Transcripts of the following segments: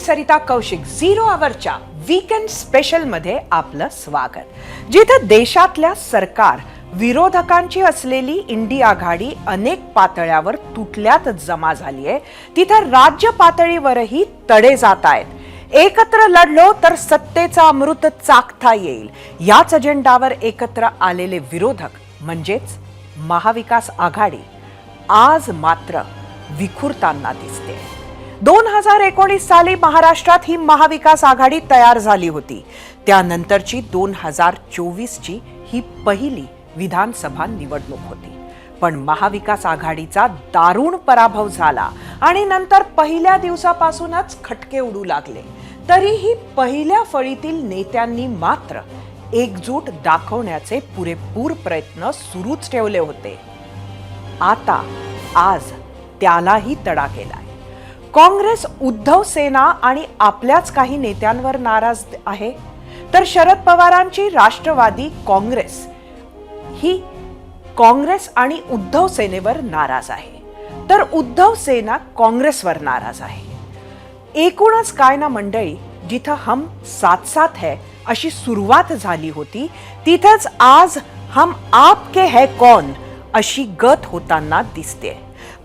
Sarita Kaushik 0 आवरच्या weekend special मध्ये आपलं स्वागत। जिथे देशातल्या सरकार विरोधकांची असलेली इंडी आघाडी अनेक पातळ्यावर तुटल्यात जमा झालीये, तिथे राज्य पातळीवरही तडे जात आहेत। एकत्र लढलो तर सत्तेचा अमृत चाखता येईल, याच अजेंडावर एकत्र आलेले विरोधक म्हणजेच महाविकास आघाडी आज मात्र विखुरताना दिसते। 2019 साली महाराष्ट्रात ही महाविकास आघाडी तयार झाली होती। त्यानंतरची 2024 ची ही पहिली विधानसभा निवडणूक होती, पण महाविकास आघाडीचा दारुण पराभव झाला आणि नंतर पहिल्या दिवसापासूनच खटके उडू लागले। तरीही पहिल्या फळीतील नेत्यांनी मात्र एकजूट दाखवण्याचे पुरेपूर प्रयत्न सुरूच ठेवले होते। आता आज त्यालाही तडा केलाय। काँग्रेस उद्धव सेना आणि आपल्याच काही नेत्यांवर नाराज आहे, तर शरद पवारांची राष्ट्रवादी काँग्रेस ही काँग्रेस आणि उद्धव सेनेवर नाराज आहे, तर उद्धव सेना काँग्रेसवर नाराज आहे। एकूणच काय ना मंडळी, जिथं हम साथ साथ है अशी सुरुवात झाली होती, तिथेच आज हम आपके है कौन अशी गत होताना दिसते।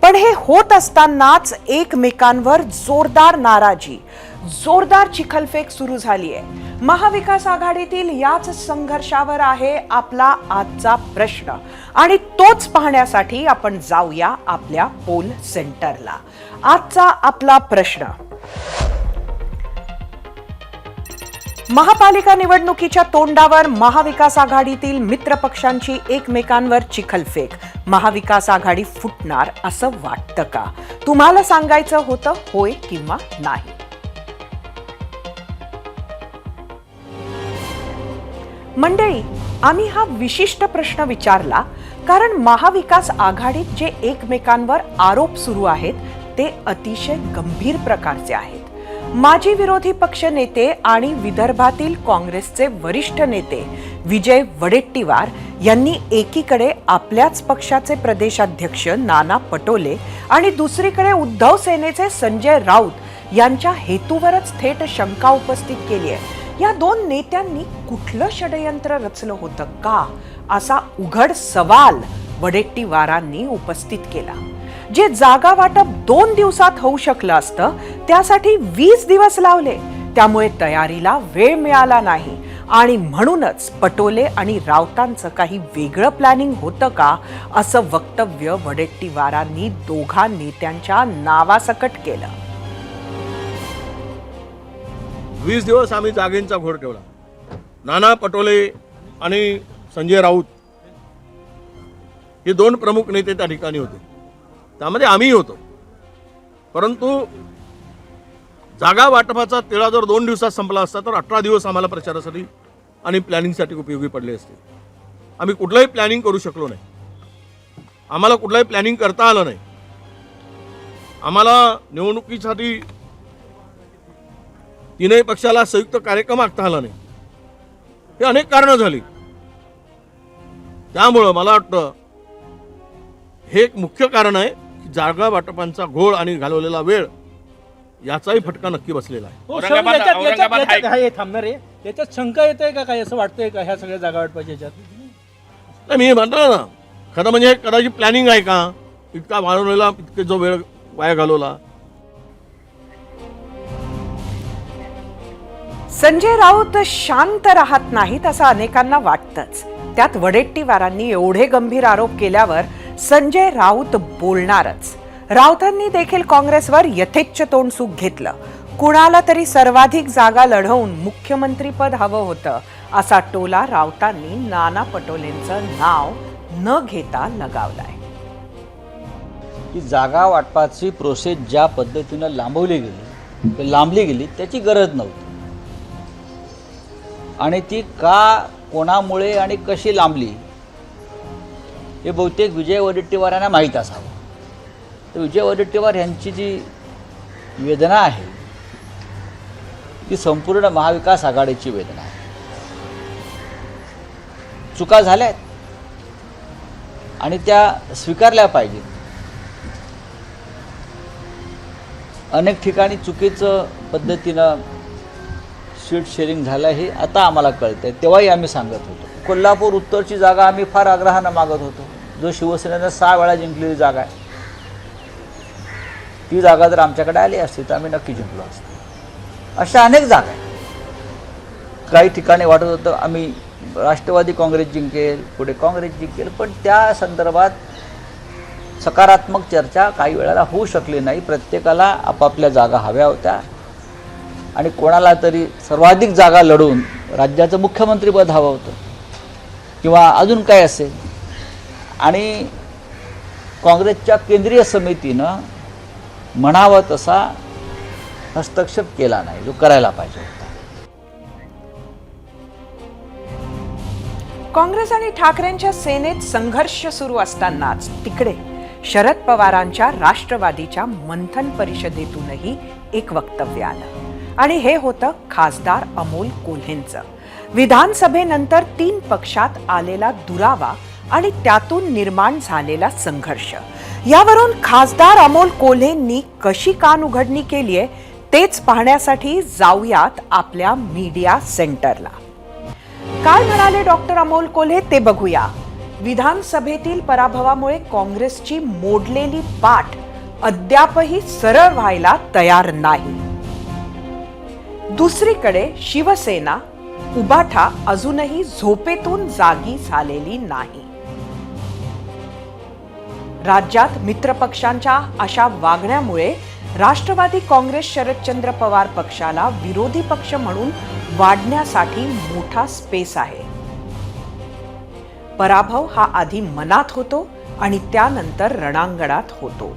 पण हे होत असतानाच एकमेकांवर जोरदार नाराजी, जोरदार चिखलफेक सुरू झाली आहे। महाविकास आघाडीतील याच संघर्षावर आहे आपला आजचा प्रश्न, आणि तोच पाहण्यासाठी आपण जाऊया आपल्या पोल सेंटरला। आजचा आपला प्रश्न: महापालिका निवडणुकीच्या तोंडावर महाविकास आघाडीतील मित्र पक्षांची एकमेकांवर चिखलफेक, महाविकास आघाडी फुटणार असं वाटतं का? तुम्हाला सांगायचं होतं होय किंवा नाही? मंडळी, आम्ही हा विशिष्ट प्रश्न विचारला कारण महाविकास आघाडीत जे एकमेकांवर आरोप सुरू आहेत ते अतिशय गंभीर प्रकारचे आहेत। माजी विरोधी पक्ष नेते आणि विदर्भातील काँग्रेसचे वरिष्ठ नेते विजय वडेट्टीवार यांनी एकीकडे आपल्याच पक्षाचे प्रदेशाध्यक्ष नाना पटोले आणि दुसरीकडे उद्धव सेनेचे संजय राऊत यांच्या हेतूवरच थेट शंका उपस्थित केली आहे। या दोन नेत्यांनी कुठलं षडयंत्र रचलं होतं का, असा उघड सवाल वडेट्टीवारांनी उपस्थित केला। जे जागा वाटप 2 दिवसात होऊ शकलं असतं, त्यासाठी 20 दिवस लावले, त्यामुळे तयारीला वेळ मिळाला नाही, आणि म्हणूनच पटोले आणि राऊतांचं काही वेगळं प्लॅनिंग होतं का, असं वक्तव्य वडेट्टीवारांनी दोघा नेत्यांच्या नावासकट केलं। 20 दिवस आम्ही जागेंचा घोळ ठेवला। नाना पटोले आणि संजय राऊत हे 2 प्रमुख नेते त्या ठिकाणी होते, त्यामध्ये आम्ही होतो। परंतु जागा वाटपाचा तिढा जर 2 दिवसात संपला असता तर 18 दिवस आम्हाला प्रचारासाठी आणि प्लॅनिंगसाठी उपयोगी पडले असते। आम्ही कुठलंही प्लॅनिंग करू शकलो नाही, आम्हाला कुठलंही प्लॅनिंग करता आलं नाही। आम्हाला निवडणुकीसाठी तीनही पक्षाला संयुक्त कार्यक्रम आखता आला नाही। हे अनेक कारणं झाली। त्यामुळं मला वाटतं हे एक मुख्य कारण आहे की जागा वाटपांचा घोळ आणि घालवलेला वेळ याचाही फटका नक्की बसलेला आहे। थांबणार आहे, याच्यात शंका येते का, काय असं वाटतंय का ह्या सगळ्या जागा वाटपाच्या याच्यात? मी म्हणतो ना, खरं म्हणजे कदाचित प्लॅनिंग आहे का, इतका वाढवलेला, इतके जो वेळ वाया घालवला। संजय राऊत शांत राहत नाहीत असं अनेकांना वाटतंच। त्यात वडेट्टीवारांनी एवढे गंभीर आरोप केल्यावर संजय राऊत बोलणारच। राऊतांनी देखील काँग्रेसवर यथेच्छ तोंडसुख घेतलं। कुणाला तरी सर्वाधिक जागा लढवून मुख्यमंत्रीपद हवं होतं, असा टोला राऊतांनी नाना पटोलेंचं नाव न घेता लगावलाय। की जागा वाटपाची प्रोसेस ज्या पद्धतीनं लांबली गेली त्याची गरज नव्हती, आणि ती का, कोणामुळे आणि कशी लांबली हे बहुतेक विजय वडेट्टीवारांना माहीत असावं। तर विजय वडेट्टीवार यांची जी वेदना आहे ती संपूर्ण महाविकास आघाडीची वेदना आहे। चुका झाल्यात आणि त्या स्वीकारल्या पाहिजेत। अनेक ठिकाणी चुकीचं पद्धतीनं सीट शेअरिंग झालं हे आता आम्हाला कळतं आहे. तेव्हाही आम्ही सांगत होतो. कोल्हापूर उत्तरची जागा आम्ही फार आग्रहानं मागत होतो, जो शिवसेनेनं 6 वेळा जिंकलेली जागा आहे. ती जागा जर आमच्याकडे आली असती तर आम्ही नक्की जिंकलो असतो. अशा अनेक जागा आहेत. काही ठिकाणी वाटत होतं आम्ही राष्ट्रवादी काँग्रेस जिंकेल, पुढे काँग्रेस जिंकेल, पण त्या संदर्भात सकारात्मक चर्चा काही वेळेला होऊ शकली नाही. प्रत्येकाला आपापल्या जागा हव्या होत्या आणि कोणाला तरी सर्वाधिक जागा लढून राज्याचं मुख्यमंत्रीपद हवं होतं किंवा अजून काय असेल. आणि काँग्रेसच्या केंद्रीय समितीनं म्हणावं तसा हस्तक्षेप केला नाही, जो करायला पाहिजे होता. काँग्रेस आणि ठाकरेंच्या सेनेत संघर्ष सुरू असतानाच तिकडे शरद पवारांच्या राष्ट्रवादीच्या मंथन परिषदेतूनही एक वक्तव्य आलं आणि हे होतं खासदार अमोल कोल्हेंचं. विधानसभेनंतर 3 पक्षात आलेला दुरावा आणि त्यातून निर्माण झालेला संघर्ष, यावरून खासदार अमोल कोल्हेंनी कशी कान उघडणी केली आहे तेच पाहण्यासाठी जाऊयात आपल्या मीडिया सेंटरला. काय म्हणाले डॉक्टर अमोल कोल्हे ते बघूया. विधानसभेतील पराभवामुळे काँग्रेसची मोडलेली पाठ अद्यापही सरळ व्हायला तयार नाही. दुसरीकडे शिवसेना उबाठा अजूनही झोपेतून जागी झालेली नाही. राज्यात मित्रपक्षांच्या अशा वागण्यामुळे राष्ट्रवादी काँग्रेस शरदचंद्र पवार पक्षाला विरोधी पक्ष म्हणून वाढण्यासाठी मोठा स्पेस आहे. पराभव हा आधी मनात होतो आणि त्यानंतर रणांगणात होतो.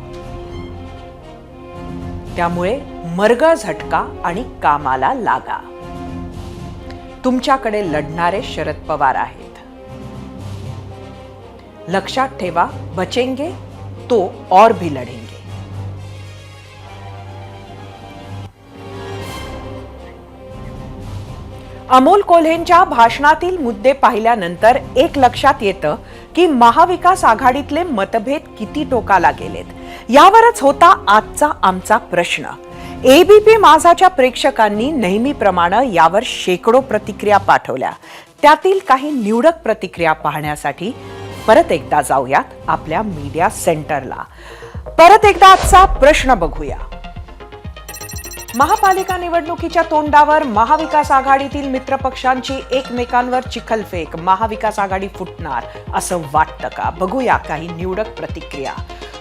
त्यामुळे मर्ग झटका आणि कामाला लागा. तुमच्याकडे लढणारे शरद पवार आहेत. लक्षात ठेवा, बचेंगे तो और भी लढेंगे. अमोल कोल्हेंच्या भाषणातील मुद्दे पाहिल्यानंतर एक लक्षात येतं की महाविकास आघाडीतले मतभेद किती टोकाला गेलेत. यावरच होता आजचा आमचा प्रश्न. एबीपी माझाच्या प्रेक्षकांनी नेहमीप्रमाणे यावर शेकडो प्रतिक्रिया पाठवल्या. त्यातील काही निवडक प्रतिक्रिया पाहण्यासाठी परत एकदा जाऊयात आपल्या मीडिया सेंटरला. परत एकदा आजचा प्रश्न बघूया. महापालिका निवडणुकीच्या तोंडावर महाविकास आघाडीतील मित्रपक्षांची एकमेकांवर चिखलफेक, महाविकास आघाडी फुटणार असं वाटतं का? बघूया काही निवडक प्रतिक्रिया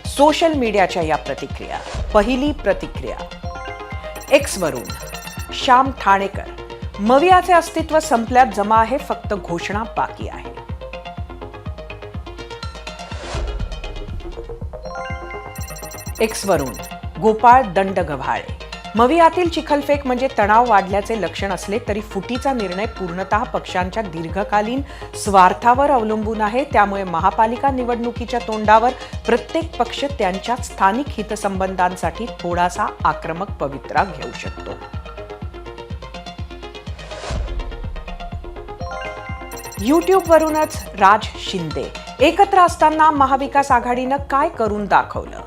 सोशल मीडियाच्या. या प्रतिक्रिया. पहिली प्रतिक्रिया एक्स वरून श्याम ठाणेकर, मवियाचे अस्तित्व संपल्यात जमा आहे, फक्त घोषणा बाकी आहे. एक्स वरून गोपाळ दंडगव्हाळे, मवियातील चिखलफेक म्हणजे तणाव वाढल्याचे लक्षण असले तरी फुटीचा निर्णय पूर्णतः पक्षांच्या दीर्घकालीन स्वार्थावर अवलंबून आहे. त्यामुळे महापालिका निवडणुकीच्या तोंडावर प्रत्येक पक्ष त्यांच्या स्थानिक हितसंबंधांसाठी थोडासा आक्रमक पवित्रा घेऊ शकतो. यूट्यूबवरूनच राज शिंदे, एकत्र असताना महाविकास आघाडीनं काय करून दाखवलं?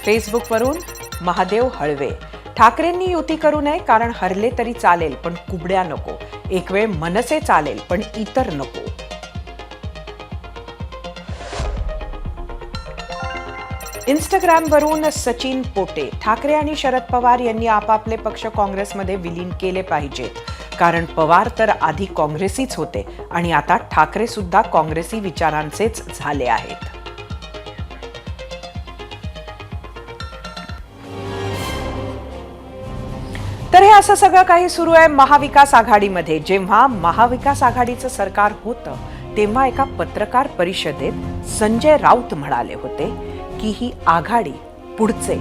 फेसबुकवरून महादेव हळवे, ठाकरेंनी युती करू नये कारण हरले तरी चालेल पण कुबड्या नको. एक वेळ मनसे चालेल पण इतर नको. इंस्टाग्रामवरून सचिन पोटे, ठाकरे आणि शरद पवार यांनी आपापले पक्ष काँग्रेसमध्ये विलीन केले पाहिजेत कारण पवार तर आधी काँग्रेसीच होते आणि आता ठाकरे सुद्धा काँग्रेसी विचारांचेच झाले आहेत. तर हे असं सगळं काही सुरू आहे महाविकास आघाडीमध्ये. जेव्हा महाविकास आघाडीचं सरकार होतं तेव्हा एका पत्रकार परिषदेत संजय राऊत म्हणाले होते की ही आघाडी पुढचे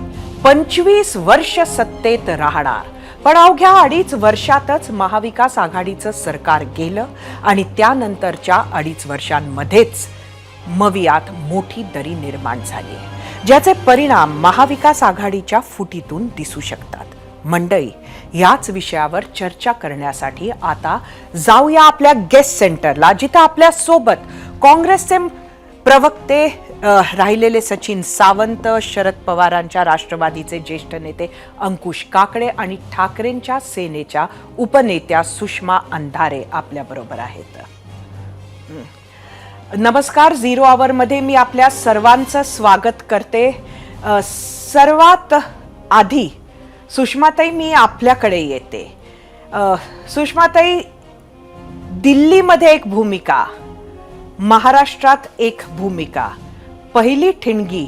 25 वर्ष सत्तेत राहणार. पण अवघ्या 2.5 वर्षातच महाविकास आघाडीचं सरकार गेलं आणि त्यानंतरच्या 2.5 वर्षांमध्येच मवियात मोठी दरी निर्माण झाली, ज्याचे परिणाम महाविकास आघाडीच्या फुटीतून दिसू शकतात. मंडळी, याच विषयावर चर्चा करण्यासाठी आता जाऊया आपल्या गेस्ट सेंटरला, जिथे आपल्या सोबत काँग्रेसचे प्रवक्ते राहिलेले सचिन सावंत, शरद पवारांच्या राष्ट्रवादीचे ज्येष्ठ नेते अंकुश काकडे आणि ठाकरेंच्या सेनेच्या उपनेत्या सुषमा अंधारे आपल्याबरोबर आहेत. नमस्कार. 0 आवरमध्ये मी आपल्या सर्वांचं स्वागत करते. सर्वात आधी सुषमाताई, मी आपल्याकडे येते. सुषमाताई, दिल्लीमध्ये एक भूमिका, महाराष्ट्रात एक भूमिका, पहिली ठिणगी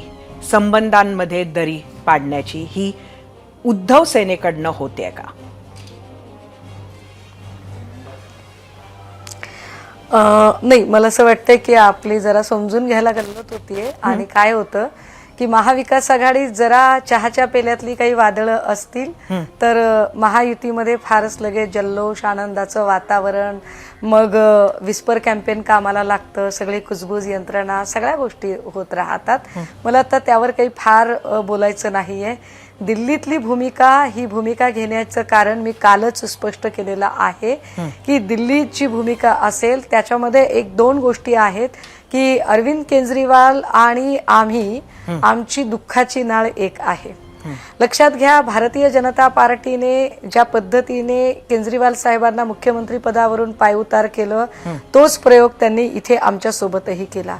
संबंधांमध्ये दरी पाडण्याची ही उद्धव सेनेकडनं होते का? नाही, मला असं वाटतंय की आपली जरा समजून घ्यायला गरज होतीये. आणि काय होतं की महाविकास आघाडी जरा चहाच्या पेल्यातली काही वादळं असतील तर महायुतीमध्ये फारच लगेच जल्लोष, आनंदाचं वातावरण, मग विस्पर कॅम्पेन कामाला लागतं, सगळी कुजबूज यंत्रणा, सगळ्या गोष्टी होत राहतात. मला आता त्यावर काही फार बोलायचं नाहीये. दिल्लीतली भूमिका, ही भूमिका घेण्याचं कारण मी कालच स्पष्ट केलेलं आहे की दिल्लीची भूमिका असेल त्याच्यामध्ये 1-2 गोष्टी आहेत की अरविंद केजरीवाल आणि आमची दुःखाची नाळ एक आहे. लक्षात घ्या, भारतीय जनता पार्टीने ज्या पद्धतीने केजरीवाल साहेबांना मुख्यमंत्री पदावरून पायउतार केलं, तोच प्रयोग त्यांनी इथे आमच्या सोबतही केला.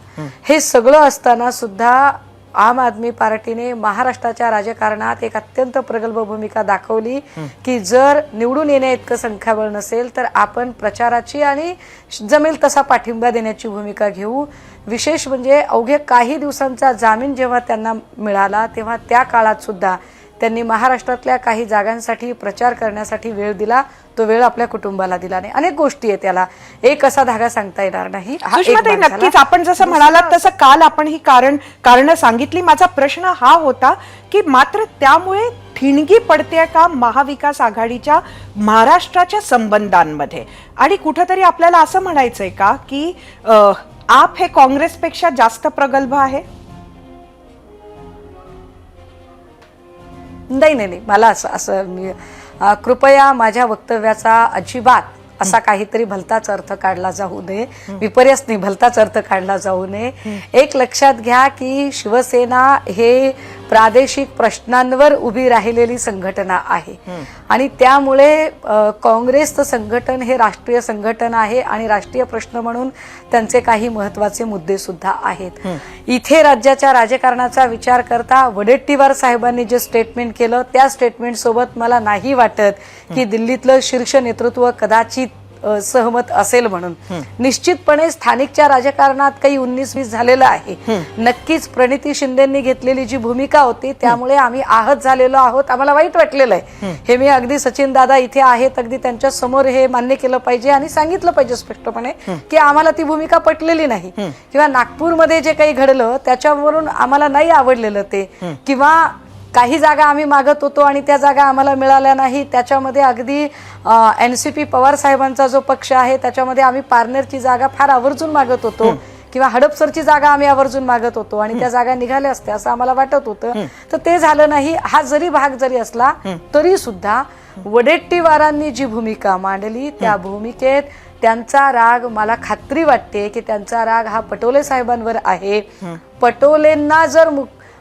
हे सगळं असताना सुद्धा आम आदमी पार्टीने महाराष्ट्राच्या राजकारणात एक अत्यंत प्रगल्भ भूमिका दाखवली की जर निवडून येण्या इतकं संख्याबळ नसेल तर आपण प्रचाराची आणि जमेल तसा पाठिंबा देण्याची भूमिका घेऊ. विशेष म्हणजे अवघ्या काही दिवसांचा जामीन जेव्हा त्यांना मिळाला तेव्हा त्या काळात सुद्धा त्यांनी महाराष्ट्रातल्या काही जागांसाठी प्रचार करण्यासाठी वेळ दिला. तो वेळ आपल्या कुटुंबाला दिला नाही. अनेक गोष्टी आहेत, त्याला एक असा धागा सांगता येणार नाही. सुषमाताई, नक्कीच आपण जसं म्हणालात तसं काल आपण ही कारण सांगितली. माझा प्रश्न हा होता की मात्र त्यामुळे ठिणगी पडते का महाविकास आघाडीच्या महाराष्ट्राच्या संबंधांमध्ये? आणि कुठंतरी आपल्याला असं म्हणायचंय का की आप हे काँग्रेसपेक्षा जास्त प्रगल्भ आहे? नाही, मला असं कृपया माझ्या वक्तव्याचा अजिबात असा काहीतरी भलताच अर्थ काढला जाऊ नये, विपर्यास नाही, भलताच अर्थ काढला जाऊ नये. एक लक्षात घ्या की शिवसेना हे प्रादेशिक प्रश्नांवर उभी राहिलेली संघटना आहे आणि त्यामुळे काँग्रेसचं संघटन हे राष्ट्रीय संघटन आहे आणि राष्ट्रीय प्रश्न म्हणून त्यांचे काही महत्वाचे मुद्दे सुद्धा आहेत. इथे राज्याच्या राजकारणाचा विचार करता वडेट्टीवार साहेबांनी जे स्टेटमेंट केलं त्या स्टेटमेंट सोबत मला नाही वाटत की दिल्लीतलं शीर्ष नेतृत्व कदाचित सहमत असेल म्हणून. निश्चितपणे स्थानिकच्या राजकारणात काही 19-20 झालेलं आहे. नक्कीच प्रणिती शिंदेंनी घेतलेली जी भूमिका होती त्यामुळे आम्ही आहत झालेलो आहोत, आम्हाला वाईट वाटलेलं आहे. हे मी अगदी सचिन दादा इथे आहेत, अगदी त्यांच्या समोर हे मान्य केलं पाहिजे आणि सांगितलं पाहिजे स्पष्टपणे की आम्हाला ती भूमिका पटलेली नाही किंवा नागपूरमध्ये जे काही घडलं त्याच्यावरून आम्हाला नाही आवडलेलं ते, किंवा काही जागा आम्ही मागत होतो आणि त्या जागा आम्हाला मिळाल्या नाही. त्याच्यामध्ये अगदी NCP पवार साहेबांचा जो पक्ष आहे त्याच्यामध्ये आम्ही पारनेरची जागा फार आवर्जून मागत होतो किंवा हडपसरची जागा आम्ही आवर्जून मागत होतो आणि त्या जागा निघाल्या असत्या असं आम्हाला वाटत होतं, तर ते झालं नाही. हा जरी भाग जरी असला तरी सुद्धा वडेट्टीवारांनी जी भूमिका मांडली त्या भूमिकेत त्यांचा राग, मला खात्री वाटते की त्यांचा राग हा पटोले साहेबांवर आहे. पटोलेंना जर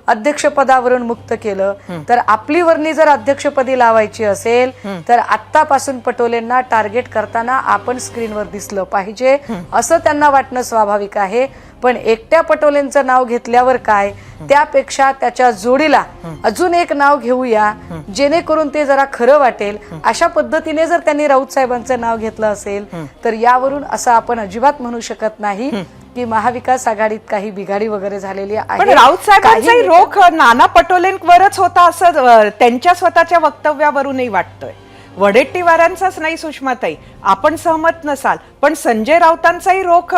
अध्यक्षपदावरून मुक्त केलं तर आपली वर्णी जर अध्यक्षपदी लावायची असेल तर आत्तापासून पटोलेंना टार्गेट करताना आपण स्क्रीनवर दिसलं पाहिजे असं त्यांना वाटणं स्वाभाविक आहे. पण एकट्या पटोलेंचं नाव घेतल्यावर काय, त्यापेक्षा त्याच्या जोडीला अजून एक नाव घेऊया जेणेकरून ते जरा खरं वाटेल. अशा पद्धतीने जर त्यांनी राऊत साहेबांचं नाव घेतलं असेल तर यावरून असं आपण अजिबात म्हणू शकत नाही की महाविकास आघाडीत काही बिघाडी वगैरे झालेली आहे. पण राऊत साहेबांचाही रोख नाना पटोलेंवरच होता असं त्यांच्या स्वतःच्या वक्तव्यावरूनही वाटतंय. वडेट्टीवारांचाच नाही सुषमाताई, आपण सहमत नसाल पण संजय राऊतांचाही रोख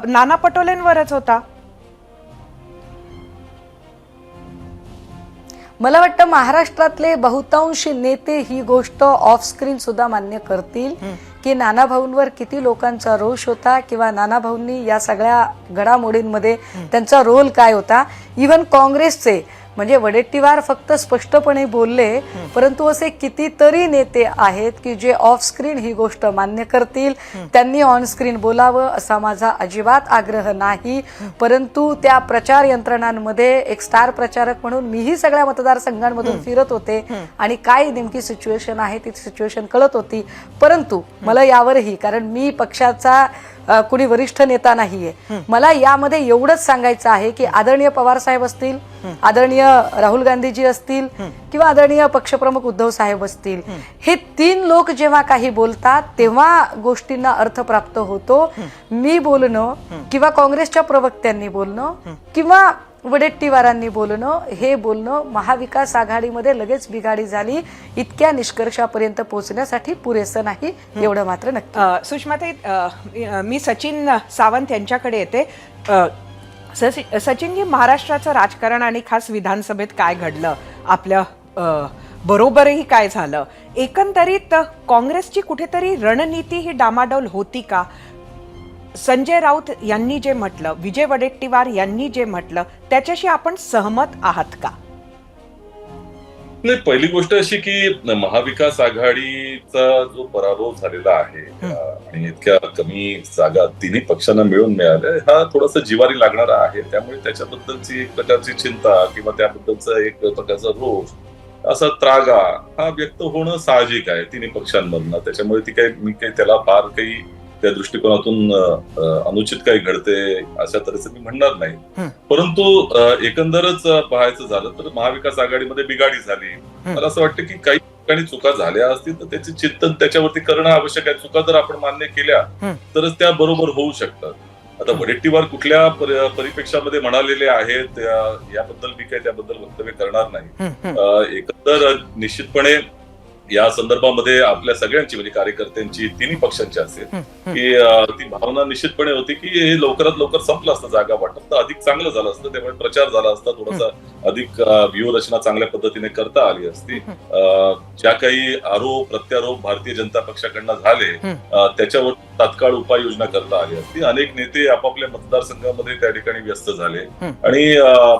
नाना पटोलेंवरच होता. मला वाटतं महाराष्ट्रातले बहुतांश नेते ही गोष्ट ऑफ स्क्रीन सुद्धा मान्य करतील की नानाभाऊंवर किती लोकांचा रोष होता किंवा नानाभाऊंनी या सगळ्या घडामोडींमध्ये त्यांचा रोल काय होता. इव्हन काँग्रेसचे म्हणजे वडेट्टीवार फक्त स्पष्टपणे बोलले, परंतु असे कितीतरी नेते आहेत की जे ऑफ स्क्रीन ही गोष्ट मान्य करतील. त्यांनी ऑन स्क्रीन बोलावं असा माझा अजिबात आग्रह नाही, परंतु त्या प्रचार यंत्रणांमध्ये एक स्टार प्रचारक म्हणून मीही सगळ्या मतदारसंघांमधून फिरत होते आणि काय नेमकी सिच्युएशन आहे ती सिच्युएशन कळत होती. परंतु मला यावरही, कारण मी पक्षाचा कुणी वरिष्ठ नेता नाहीये, मला यामध्ये एवढंच सांगायचं आहे की आदरणीय पवार साहेब असतील, आदरणीय राहुल गांधीजी असतील किंवा आदरणीय पक्षप्रमुख उद्धव साहेब असतील, हे 3 लोक जेव्हा काही बोलतात तेव्हा गोष्टींना अर्थ प्राप्त होतो. मी बोलणं किंवा काँग्रेसच्या प्रवक्त्यांनी बोलणं किंवा वडेट्टीवारांनी बोलणं, हे बोलणं महाविकास आघाडीमध्ये लगेच बिघाडी झाली इतक्या निष्कर्षापर्यंत पोहोचण्यासाठी पुरेसं नाही, एवढं मात्र नक्की. सुषमाताई, मी सचिन सावंत यांच्याकडे येते. सचिनजी, महाराष्ट्राचं राजकारण आणि खास विधानसभेत काय घडलं, आपल्या बरोबरही काय झालं, एकंदरीत काँग्रेसची कुठेतरी रणनीती ही डामाडौल होती का? संजय राऊत यांनी जे म्हटलं, विजय वडेट्टीवार यांनी जे म्हटलं, त्याच्याशी आपण सहमत आहात का? नाही, पहिली गोष्ट अशी की महाविकास आघाडीचा जो पराभव झालेला आहे आणि इतक्या कमी जागा तिन्ही पक्षांना मिळून मिळाल्या, हा थोडासा जिवारी लागणारा आहे. त्यामुळे त्याच्याबद्दलची एक प्रकारची चिंता किंवा त्याबद्दलचा एक प्रकारचा रोष, असा त्रागा हा व्यक्त होणं साहजिक आहे तिन्ही पक्षांमधनं. त्याच्यामुळे मी काही त्याला फार काही त्या दृष्टिकोनातून अनुचित काही घडते अशा तऱ्हेचं मी म्हणणार नाही. परंतु एकंदरच पाहायचं झालं तर महाविकास आघाडीमध्ये बिघाडी झाली. मला असं वाटतं की काही ठिकाणी चुका झाल्या असतील तर त्याचे चिंतन त्याच्यावरती करणं आवश्यक आहे. चुका जर आपण मान्य केल्या तरच त्या बरोबर होऊ शकतात. आता वडेट्टीवार कुठल्या परिप्रेक्षामध्ये म्हणालेले आहेत याबद्दल मी काही त्याबद्दल वक्तव्य करणार नाही. एकंदर निश्चितपणे या संदर्भामध्ये आपल्या सगळ्यांची, म्हणजे कार्यकर्त्यांची, तिन्ही पक्षांची असेल, की ती भावना निश्चितपणे होती की हे लवकरात लवकर संपलं असतं जागा वाटप तर अधिक चांगलं झालं असतं. त्यामुळे प्रचार झाला असता, थोडासा अधिक व्यूहरचना चांगल्या पद्धतीने करता आली असती. ज्या काही आरोप प्रत्यारोप भारतीय जनता पक्षाकडनं झाले त्याच्यावर तात्काळ उपाययोजना करता आली असती. अनेक नेते आपापल्या मतदारसंघामध्ये त्या ठिकाणी व्यस्त झाले आणि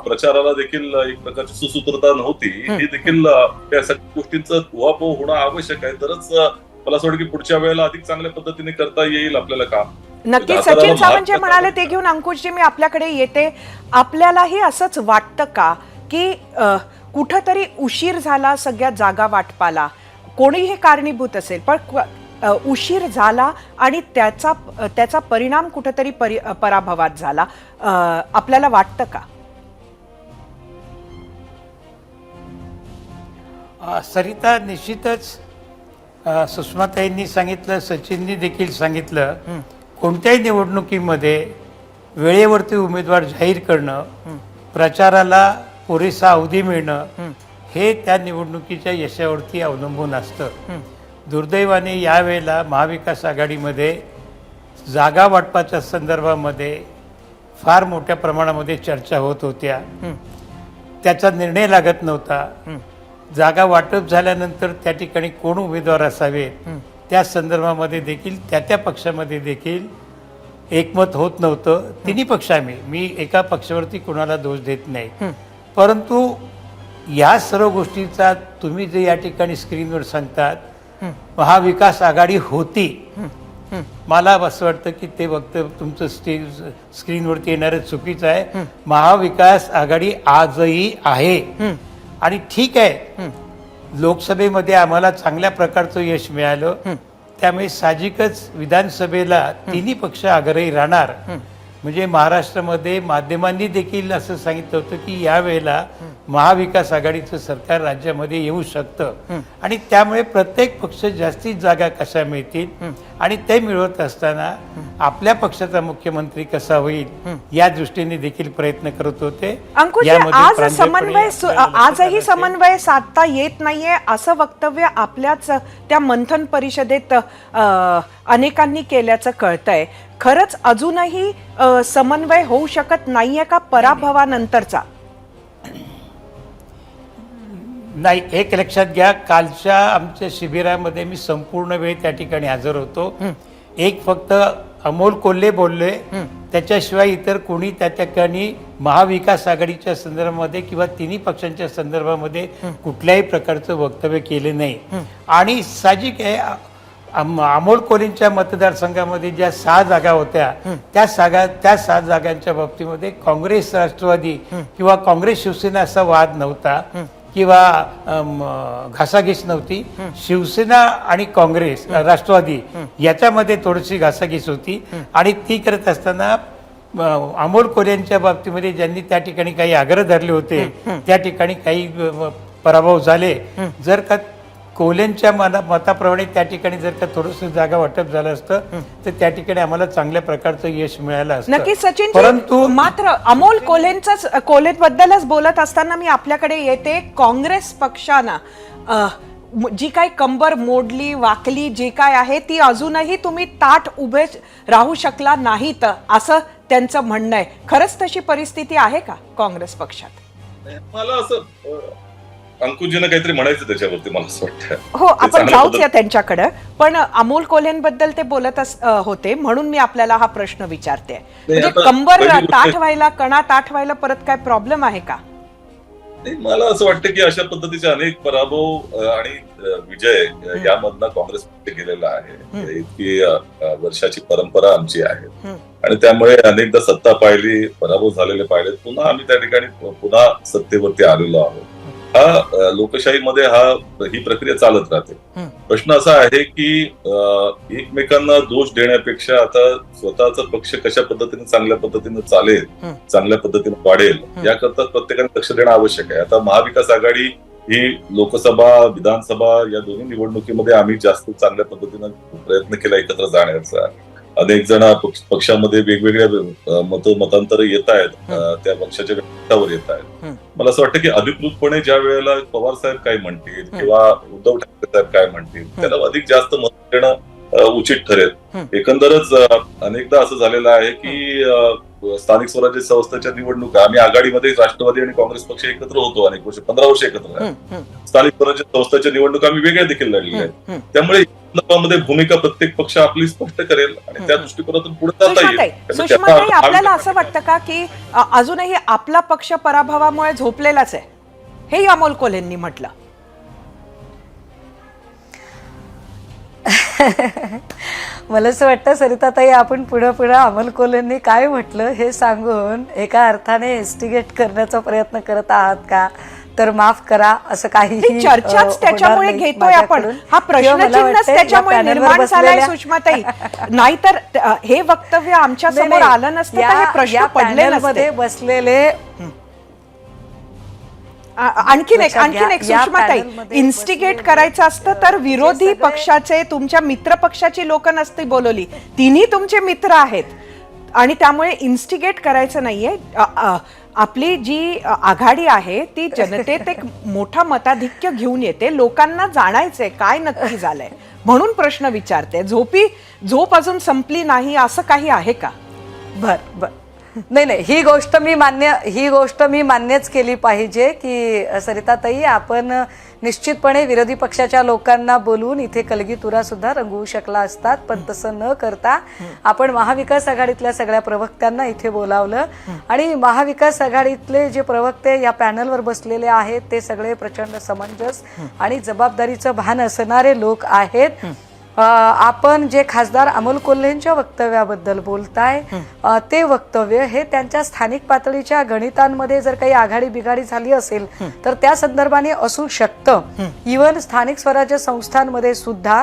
प्रचाराला देखील एक प्रकारची सुसूत्रता नव्हती. ही देखील त्या सगळ्या गोष्टींचा उहापोह होणं आवश्यक आहे. तरच मला असं वाटतं की पुढच्या वेळेला अधिक चांगल्या पद्धतीने करता येईल आपल्याला काम. नक्की. सचिन सावंत जे म्हणाले ते घेऊन अंकुशजी मी आपल्याकडे येते. आपल्यालाही असंच वाटतं का की कुठंतरी उशीर झाला सगळ्या जागा वाटपाला? कोणीही कारणीभूत असेल, पण उशीर झाला आणि त्याचा परिणाम कुठंतरी पराभवात झाला, आपल्याला वाटतं का? सरिता, निश्चितच सुषमाताईंनी सांगितलं, सचिननी देखील सांगितलं, कोणत्याही निवडणुकीमध्ये वेळेवरती उमेदवार जाहीर करणं, प्रचाराला पुरेसा अवधी मिळणं हे त्या निवडणुकीच्या यशावरती अवलंबून असतं. दुर्दैवाने यावेळेला महाविकास आघाडीमध्ये जागा वाटपाच्या संदर्भामध्ये फार मोठ्या प्रमाणामध्ये चर्चा होत होत्या. त्याचा निर्णय लागत नव्हता. जागा वाटप झाल्यानंतर त्या ठिकाणी कोण उमेदवार असावेत त्या संदर्भामध्ये देखील त्या पक्षामध्ये देखील एकमत होत नव्हतं. तिन्ही पक्षांनी, मी एका पक्षावरती कोणाला दोष देत नाही, परंतु या सर्व गोष्टीचा तुम्ही जे या ठिकाणी स्क्रीनवर सांगतात महाविकास आघाडी होती, मला असं वाटतं की ते वक्तव्य तुमचं स्क्रीनवरती येणारं चुकीचं आहे. महाविकास आघाडी आजही आहे आणि ठीक आहे, लोकसभेमध्ये आम्हाला चांगल्या प्रकारचं यश मिळालं, त्यामुळे साहजिकच विधानसभेला तिन्ही पक्ष आग्रही राहणार. म्हणजे महाराष्ट्रामध्ये माध्यमांनी देखील असं सांगितलं होतं की यावेळेला महाविकास आघाडीचं सरकार राज्यामध्ये येऊ शकतं आणि त्यामुळे प्रत्येक पक्ष जास्तीत जागा कशा मिळतील आणि ते मिळवत असताना आपल्या पक्षाचा मुख्यमंत्री कसा होईल या दृष्टीने देखील प्रयत्न करत होते. अंकुश, आजही समन्वय साधता येत नाहीये असं वक्तव्य आपल्याच त्या मंथन परिषदेत अनेकांनी केल्याचं कळतंय. खरंच अजूनही समन्वय होऊ शकत नाहीये का पराभवानंतरचा? नाही, एक लक्षात घ्या, कालच्या आमच्या शिबिरामध्ये मी संपूर्ण वेळ त्या ठिकाणी हजर होतो. एक फक्त अमोल कोल्हे बोलले, त्याच्याशिवाय इतर कोणी त्या ठिकाणी महाविकास आघाडीच्या संदर्भामध्ये किंवा तिन्ही पक्षांच्या संदर्भामध्ये कुठल्याही प्रकारचं वक्तव्य केले नाही. आणि साहजिक आहे, अमोल कोल्हेंच्या मतदारसंघामध्ये ज्या 6 जागा होत्या त्या 6 जागांच्या बाबतीमध्ये काँग्रेस राष्ट्रवादी किंवा काँग्रेस शिवसेना असा वाद नव्हता किंवा घासाघीस नव्हती. शिवसेना आणि काँग्रेस राष्ट्रवादी याच्यामध्ये थोडीशी घासाघीस होती. आणि ती करत असताना अमोल कोल्हेंच्या बाबतीमध्ये ज्यांनी त्या ठिकाणी काही आग्रह धरले होते त्या ठिकाणी काही पराभव झाले. जर का कोल्हेंच्या मताप्रमाणे त्या ठिकाणी जर का थोडंसं जागा वाटप झालं असतं तर त्या ठिकाणी आम्हाला चांगल्या प्रकारचं यश मिळालं असतं. नक्की सचिन, परंतु मात्र अमोल कोल्हेबद्दलच बोलत असताना मी आपल्याकडे येते. काँग्रेस पक्षानं जी काही कंबर मोडली वाकली जी काय आहे ती अजूनही तुम्ही ताठ उभे राहू शकला नाहीत असं त्यांचं म्हणणं आहे. खरंच तशी परिस्थिती आहे का काँग्रेस पक्षात? मला असं अंकुजीनं काहीतरी म्हणायचं त्याच्यावरती, मला असं वाटतं. हो, आपण जाऊया त्यांच्याकडे. पण अमोल कोल्हेंबद्दल ते बोलत होते म्हणून मी आपल्याला हा प्रश्न विचारते. म्हणजे कंबर ताठ व्हायला, कणा ताठ व्हायला परत काय प्रॉब्लेम आहे का? मला असं वाटतं की अशा पद्धतीचे अनेक पराभव आणि विजय यामधनं काँग्रेस गेलेला आहे. इतकी वर्षाची परंपरा आमची आहे आणि त्यामुळे अनेकदा सत्ता पाहिली, पराभव झालेले पाहिले, पुन्हा आम्ही त्या ठिकाणी पुन्हा सत्तेवरती आलेलो आहोत. हा लोकशाहीमध्ये ही प्रक्रिया चालत राहते. प्रश्न असा आहे की एकमेकांना दोष देण्यापेक्षा आता स्वतःचा पक्ष कशा पद्धतीने चांगल्या पद्धतीने चालेल, चांगल्या पद्धतीने वाढेल याकरता प्रत्येकाने लक्ष देणं आवश्यक आहे. आता महाविकास आघाडी ही लोकसभा विधानसभा या दोन्ही निवडणुकीमध्ये आम्ही जास्त चांगल्या पद्धतीने प्रयत्न केला एकत्र जाण्याचा. अनेक जण पक्षामध्ये वेगवेगळ्या मतांतर येत आहेत, त्या पक्षाच्या व्यक्तीवर येत आहेत. मला असं वाटतं की अधिकृतपणे ज्या वेळेला पवार साहेब काय म्हणतील किंवा उद्धव ठाकरे साहेब काय म्हणतील त्याला अधिक जास्त मत देणं उचित ठरेल. एकंदरच अनेकदा असं झालेलं आहे की स्थानिक स्वराज्य संस्थेच्या निवडणुका आम्ही आघाडीमध्ये राष्ट्रवादी आणि काँग्रेस पक्ष एकत्र होतो, अनेक वर्ष 15 वर्ष एकत्र आहे. स्थानिक स्वराज्य संस्थेच्या निवडणुका आम्ही वेगळ्या देखील लढलेल्या आहेत. त्यामुळे मध्ये भूमिका प्रत्येक पक्ष आपली स्पष्ट करेल आणि त्या दृष्टिकोनातून पुढे जाता येईल. सुषमाताई, आपल्याला असं वाटतं का की अजूनही आपला पक्ष पराभवामुळे झोपलेलाच आहे, हेही अमोल कोल्हेंनी म्हटलं? मला असं वाटतं सरिताताई, आपण पुढं अमोल कोल्हेंनी काय म्हटलं हे सांगून एका अर्थाने इन्स्टिगेट करण्याचा प्रयत्न करत आहात का? तर माफ करा, असं काही चर्चाच त्याच्यामुळे घेतोय आपण. हा प्रश्नचिन्हच त्याच्यामुळे निर्माण झालाय सुषमाताई. नाहीतर हे वक्तव्य आमच्या समोर आलं नसतं तर हे प्रश्न पडले नसते. बसलेले आणखीन एक सुषमाताई, इन्स्टिगेट करायचं असतं तर विरोधी पक्षाचे, तुमच्या मित्र पक्षाची लोक नसती बोलवली. तिन्ही तुमचे मित्र आहेत आणि त्यामुळे इन्स्टिगेट करायचं नाहीये. आपली जी आघाडी आहे ती जनतेत एक मोठा मताधिक्य घेऊन येते. लोकांना जाणायचंय काय नक्की झालंय म्हणून प्रश्न विचारते. झोप अजून संपली नाही असं काही आहे का? बर नाही, ही गोष्ट मी मान्यच केली पाहिजे की सरिताताई, आपण निश्चितपणे विरोधी पक्षाच्या लोकांना बोलवून इथे कलगीतुरा सुद्धा रंगवू शकला असतात. पण तसं न करता आपण महाविकास आघाडीतल्या सगळ्या प्रवक्त्यांना इथे बोलावलं आणि महाविकास आघाडीतले जे प्रवक्ते या पॅनलवर बसलेले आहेत ते सगळे प्रचंड समंजस आणि जबाबदारीचं भान असणारे लोक आहेत. आपण जे खासदार अमोल कोल्हेंच्या वक्तव्याबद्दल बोलताय ते वक्तव्य हे त्यांच्या स्थानिक पातळीच्या गणितांमध्ये जर काही आघाडी बिघाडी झाली असेल तर त्या संदर्भाने असू शकतं. इव्हन स्थानिक स्वराज्य संस्थांमध्ये सुद्धा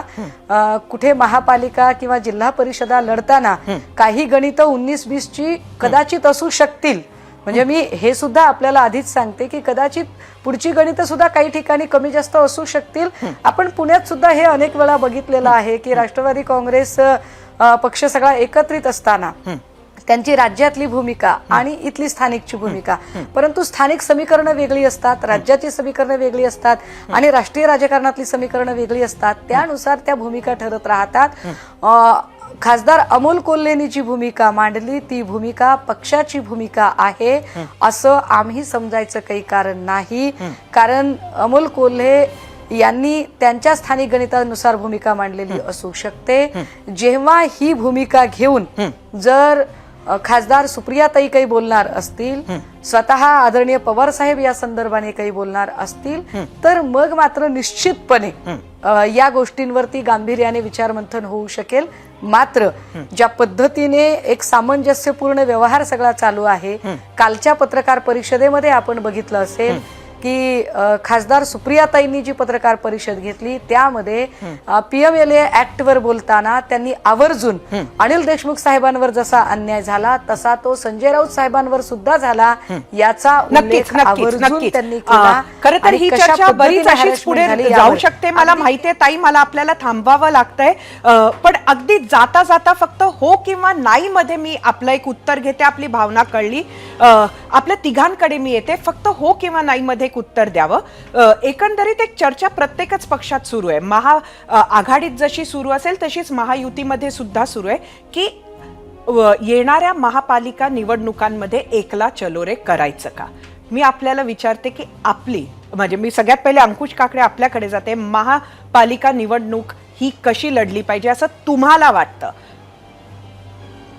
कुठे महापालिका किंवा जिल्हा परिषदा लढताना काही गणितं 19-20ची कदाचित असू शकतील. म्हणजे मी हे सुद्धा आपल्याला आधीच सांगते की कदाचित पुढची गणितं सुद्धा काही ठिकाणी कमी जास्त असू शकतील. आपण पुण्यात सुद्धा हे अनेक वेळा बघितलेलं आहे की राष्ट्रवादी काँग्रेस पक्ष सगळा एकत्रित असताना त्यांची राज्यातली भूमिका आणि इथली स्थानिकची भूमिका, परंतु स्थानिक समीकरणं वेगळी असतात, राज्याची समीकरणं वेगळी असतात आणि राष्ट्रीय राजकारणातली समीकरणं वेगळी असतात. त्यानुसार त्या भूमिका ठरत राहतात. खासदार अमोल कोल्हेंनी जी भूमिका मांडली ती भूमिका पक्षाची भूमिका आहे असं आम्ही समजायचं काही कारण नाही. कारण अमोल कोल्हे यांनी त्यांच्या स्थानिक गणितानुसार भूमिका मांडलेली असू शकते. जेव्हा ही भूमिका घेऊन जर खासदार सुप्रियाताई काही बोलणार असतील, स्वतः आदरणीय पवार साहेब या संदर्भाने काही बोलणार असतील, तर मग मात्र निश्चितपणे या गोष्टींवरती गांभीर्याने विचारमंथन होऊ शकेल. मात्र ज्या पद्धतीने एक सामंजस्यपूर्ण व्यवहार सगळा चालू आहे, कालच्या पत्रकार परिषदेमध्ये आपण बघितलं असेल की खासदार सुप्रियाताईंनी जी पत्रकार परिषद घेतली त्यामध्ये PMLA ऍक्ट वर बोलताना त्यांनी आवर्जून अनिल देशमुख साहेबांवर जसा अन्याय झाला तसा तो संजय राऊत साहेबांवर सुद्धा झाला याचा उल्लेख आवर्जून त्यांनी केला. खरं तर ही चर्चा बरीच अशीच पुढे जाऊ शकते. मला माहितीये ताई, मला आपल्याला थांबवावं लागतंय, पण अगदी जाता जाता फक्त हो किंवा नाही मध्ये मी आपलं एक उत्तर घेते. आपली भावना कळली. आपल्या तिघांकडे मी येते. फक्त हो किंवा नाही मध्ये उत्तर द्यावं. एकंदरीत एक चर्चा प्रत्येकच पक्षात सुरू आहे. आघाडीत जशी सुरू असेल तशीच महायुतीमध्ये सुद्धा सुरू आहे की येणाऱ्या महापालिका निवडणुकांमध्ये एकला चलो रे करायचं का. मी आपल्याला विचारते की आपली म्हणजे मी सगळ्यात पहिले अंकुश काकडे आपल्याकडे जाते. महापालिका निवडणूक ही कशी लढली पाहिजे असं तुम्हाला वाटतं?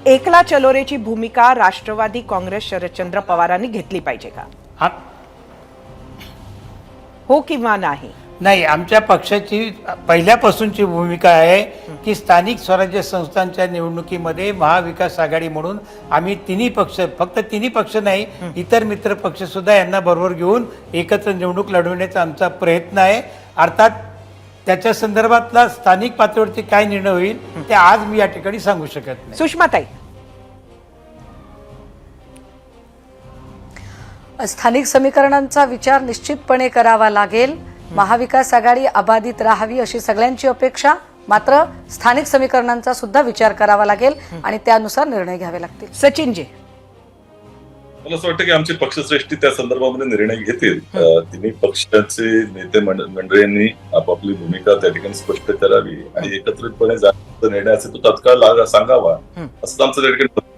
एकला चलोरेची भूमिका राष्ट्रवादी काँग्रेस शरदचंद्र पवारांनी घेतली पाहिजे का? हो किंवा नाही? नाही, आमच्या पक्षाची पहिल्यापासूनची भूमिका आहे की स्थानिक स्वराज्य संस्थांच्या निवडणुकीमध्ये महाविकास आघाडी म्हणून आम्ही फक्त तिन्ही पक्ष नाही, इतर मित्र पक्ष सुद्धा यांना बरोबर घेऊन एकत्र निवडणूक लढवण्याचा आमचा प्रयत्न आहे. अर्थात त्याच्या संदर्भातला स्थानिक पातळीवरती काय निर्णय होईल ते आज मी या ठिकाणी सांगू शकत नाही. सुषमाताई, स्थानिक समीकरणांचा विचार निश्चितपणे करावा लागेल. महाविकास आघाडी अबाधित राहावी अशी सगळ्यांची अपेक्षा, मात्र स्थानिक समीकरणांचा सुद्धा विचार करावा लागेल आणि त्यानुसार निर्णय घ्यावे लागतील. सचिनजी, मला असं वाटतं की आमचे पक्षश्रेष्ठी त्या संदर्भामध्ये निर्णय घेतील. तिन्ही पक्षाचे नेते मंडळींनी आपापली भूमिका त्या ठिकाणी स्पष्ट करावी आणि एकत्रितपणे जाण्याचा निर्णय असेल तो तत्काळ सांगावा, असं आमचं त्या ठिकाणी.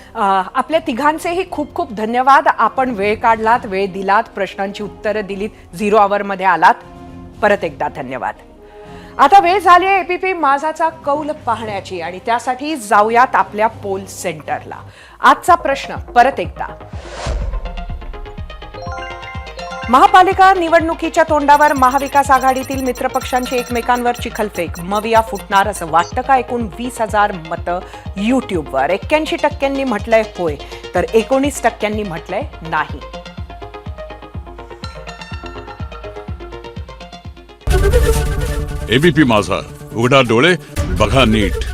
आपल्या तिघांचेही खूप खूप धन्यवाद. आपण वेळ काढलात, वेळ दिलात, प्रश्नांची उत्तरं दिलीत, 0 आवरमध्ये आलात. परत एकदा धन्यवाद. आता वेळ झाली आहे APP माझाचा कौल पाहण्याची आणि त्यासाठी जाऊयात आपल्या पोल सेंटरला. आजचा प्रश्न परत एकदा, महापालिका निवडणुकीच्या तोंडावर महाविकास आघाडीतील मित्रपक्षांची एकमेकांवर चिखलफेक, मविया फुटणार असं वाटतं का? एकूण 20,000 मतं युट्यूबवर. 81% म्हटलंय होय, तर 19% म्हटलंय नाही. ABP माझा, उघडा डोळे बघा नीट.